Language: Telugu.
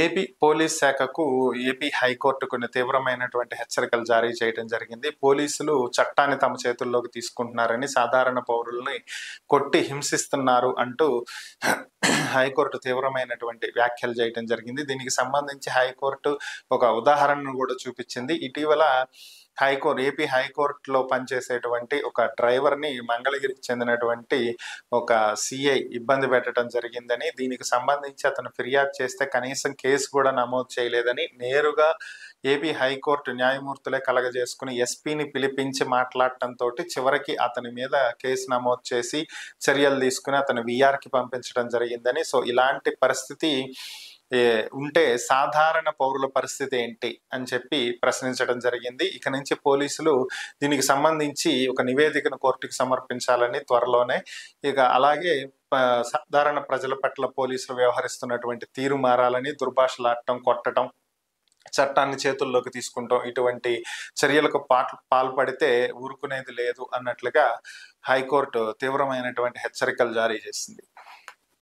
ఏపీ పోలీస్ శాఖకు ఏపీ హైకోర్టు కొన్ని తీవ్రమైనటువంటి హెచ్చరికలు జారీ చేయడం జరిగింది. పోలీసులు చట్టాన్ని తమ చేతుల్లోకి తీసుకుంటున్నారని, సాధారణ పౌరుల్ని కొట్టి హింసిస్తున్నారు అంటూ హైకోర్టు తీవ్రమైనటువంటి వ్యాఖ్యలు చేయడం జరిగింది. దీనికి సంబంధించి హైకోర్టు ఒక ఉదాహరణను కూడా చూపించింది. ఇటీవల ఏపీ హైకోర్టులో పనిచేసేటువంటి ఒక డ్రైవర్ని మంగళగిరికి చెందినటువంటి ఒక సిఐ ఇబ్బంది పెట్టడం జరిగిందని, దీనికి సంబంధించి అతను ఫిర్యాదు చేస్తే కనీసం కేసు కూడా నమోదు చేయలేదని నేరుగా ఏపీ హైకోర్టు న్యాయమూర్తులే కలగజేసుకుని ఎస్పీని పిలిపించి మాట్లాడటంతో చివరికి అతని మీద కేసు నమోదు చేసి చర్యలు తీసుకుని అతను విఆర్కి పంపించడం జరిగిందని. సో ఇలాంటి పరిస్థితి ఉంటే సాధారణ పౌరుల పరిస్థితి ఏంటి అని చెప్పి ప్రశ్నించడం జరిగింది. ఇక నుంచి పోలీసులు దీనికి సంబంధించి ఒక నివేదికను కోర్టుకు సమర్పించాలని త్వరలోనే, ఇక అలాగే సాధారణ ప్రజల పట్ల పోలీసులు వ్యవహరిస్తున్నటువంటి తీరు మారాలని, దుర్భాషలాడటం, కొట్టడం, చట్టాన్ని చేతుల్లోకి తీసుకుంటాం, ఇటువంటి చర్యలకు పాల్పడితే ఊరుకునేది లేదు అన్నట్లుగా హైకోర్టు తీవ్రమైనటువంటి హెచ్చరికలు జారీ చేసింది.